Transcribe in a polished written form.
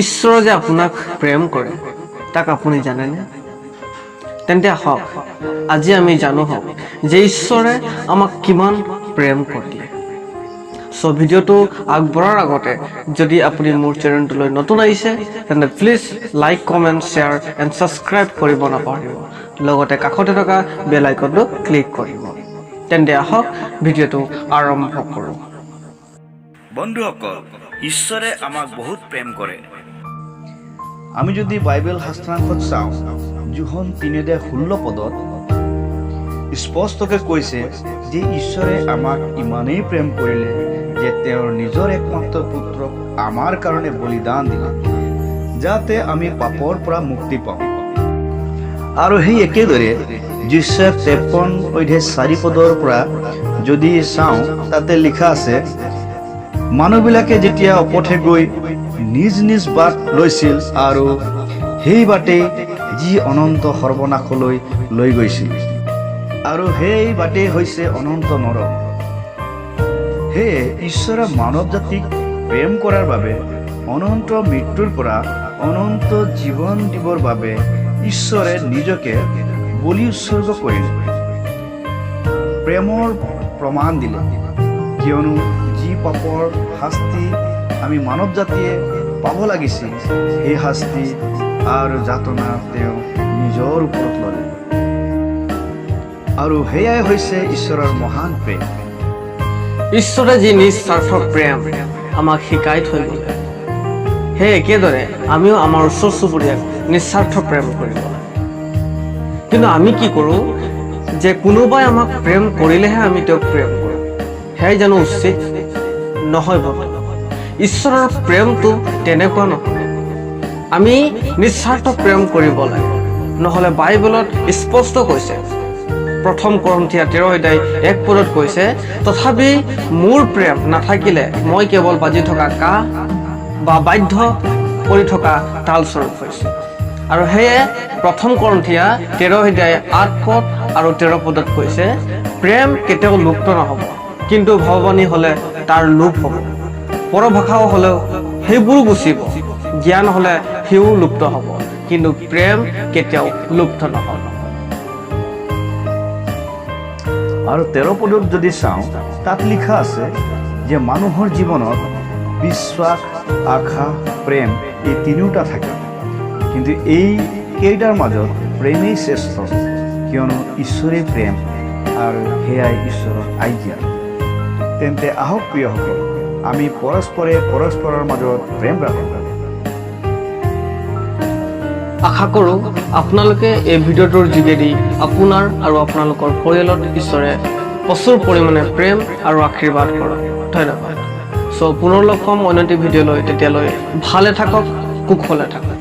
ঈশ্বৰে যে আপোনাক প্ৰেম কৰে তাক আপুনি জানেনে? তেন্তে আহক আজি আমি জানো হওক যে ঈশ্বৰে আমাক কিমান প্ৰেম কৰিলে। সো ভিডিওটো আগবঢ়াৰ আগতে যদি আপুনি মোৰ চেনেলটোলৈ নতুন আহিছে তেন্তে please like, comment, share and subscribe কৰিব নাপাহৰিব। লগতে কাষতে থকা বেল আইকনটো ক্লিক কৰিব। তেন্তে আহক ভিডিওটো আৰম্ভ কৰোঁ। বন্ধুসকল, ঈশ্বৰে আমাক বহুত প্ৰেম কৰে। আমি যদি বাইবেল শাস্ত্ৰাংশত চাওঁ, যোহন 3:16 পদত স্পষ্টকৈ কৈছে যে ঈশ্বৰে আমাক ইমানেই প্ৰেম কৰিলে যে তেওঁৰ নিজৰ একমাত্ৰ পুত্ৰক আমাৰ কাৰণে বলিদান দিলে, যাতে আমি পাপৰ পৰা মুক্তি পাওঁ। আৰু সেই একেদৰে যিশয় 53:4 পদৰ পৰা যদি চাওঁ, তাতে লিখা আছে, মানুহবিলাকে যেতিয়া অপথে গৈ নিজ নিজ বাট লৈছিল আৰু সেই বাটেই যি অনন্ত সৰ্বনাশলৈ লৈ গৈছিল, আৰু সেই বাটেই হৈছে অনন্ত নৰক। সেয়ে ঈশ্বৰে মানৱ জাতিক প্ৰেম কৰাৰ বাবে অনন্ত মৃত্যুৰ পৰা অনন্ত জীৱন দিবৰ বাবে ঈশ্বৰে নিজকে বলি উৎসৰ্গ কৰিলে, প্ৰেমৰ প্ৰমাণ দিলে। কিয়নো যি পাপৰ শাস্তি আমি মানৱ জাতিয়ে পাব লাগিছিল, সেই শাস্তি আৰু যাতনা তেওঁ নিজৰ ওপৰত ল'লে। আৰু সেয়াই হৈছে ঈশ্বৰৰ মহান প্ৰেম। ঈশ্বৰে যি নিস্বাৰ্থ প্ৰেম আমাক শিকাই থৈ গ'লে, সেই একেদৰে আমিও আমাৰ ওচৰ চুবুৰীয়াক নিস্বাৰ্থ প্ৰেম কৰিব লাগে। কিন্তু আমি কি কৰোঁ যে কোনোবাই আমাক প্ৰেম কৰিলেহে আমি তেওঁক প্ৰেম কৰোঁ। সেয়াই জানো উচিত নহয়? ঈশ্বৰৰ প্ৰেমটো তেনেকুৱা নহয়। আমি নিস্বাৰ্থ প্ৰেম কৰিব লাগে, নহ'লে বাইবেলত স্পষ্ট কৈছে, 1 Korinthians 13:1 কৈছে, তথাপি মোৰ প্ৰেম নাথাকিলে মই কেৱল বাজি থকা কাঁহ বা বাধ্য কৰি থকা তালস্বৰূপ হৈছে। আৰু সেয়ে 1 Korinthians 13:8 আৰু 13 কৈছে, প্ৰেম কেতিয়াও লুপ্ত নহ'ব, কিন্তু ভগৱানী হ'লে তাৰ লোপ হ'ব। পৰভাষাও হ'লেও সেইবোৰ গুচিব, জ্ঞান হ'লে সিও লুপ্ত হ'ব, কিন্তু প্ৰেম কেতিয়াও লুপ্ত নহ'ব। আৰু 13 পদত যদি চাওঁ, তাত লিখা আছে যে মানুহৰ জীৱনত বিশ্বাস, আশা, প্ৰেম এই তিনিওটা থাকে, কিন্তু এই কেইটাৰ মাজত প্ৰেমেই শ্ৰেষ্ঠ, কিয়নো ঈশ্বৰেই প্ৰেম আৰু সেয়াই ঈশ্বৰৰ আজ্ঞা। তেন্তে আহক প্ৰিয়সকল, আমি পৰস্পৰৰ মাজত প্ৰেম ৰাখোঁ। আশা কৰোঁ আপোনালোকে এই ভিডিঅ'টোৰ যোগেদি আপোনাৰ আৰু আপোনালোকৰ পৰিয়ালত ঈশ্বৰে প্ৰচুৰ পৰিমাণে প্ৰেম আৰু আশীৰ্বাদ কৰক। ধন্যবাদ। পুনৰ লগ পাম অন্য এটি ভিডিঅ'লৈ। তেতিয়ালৈ ভালে থাকক, কুশলে থাকক।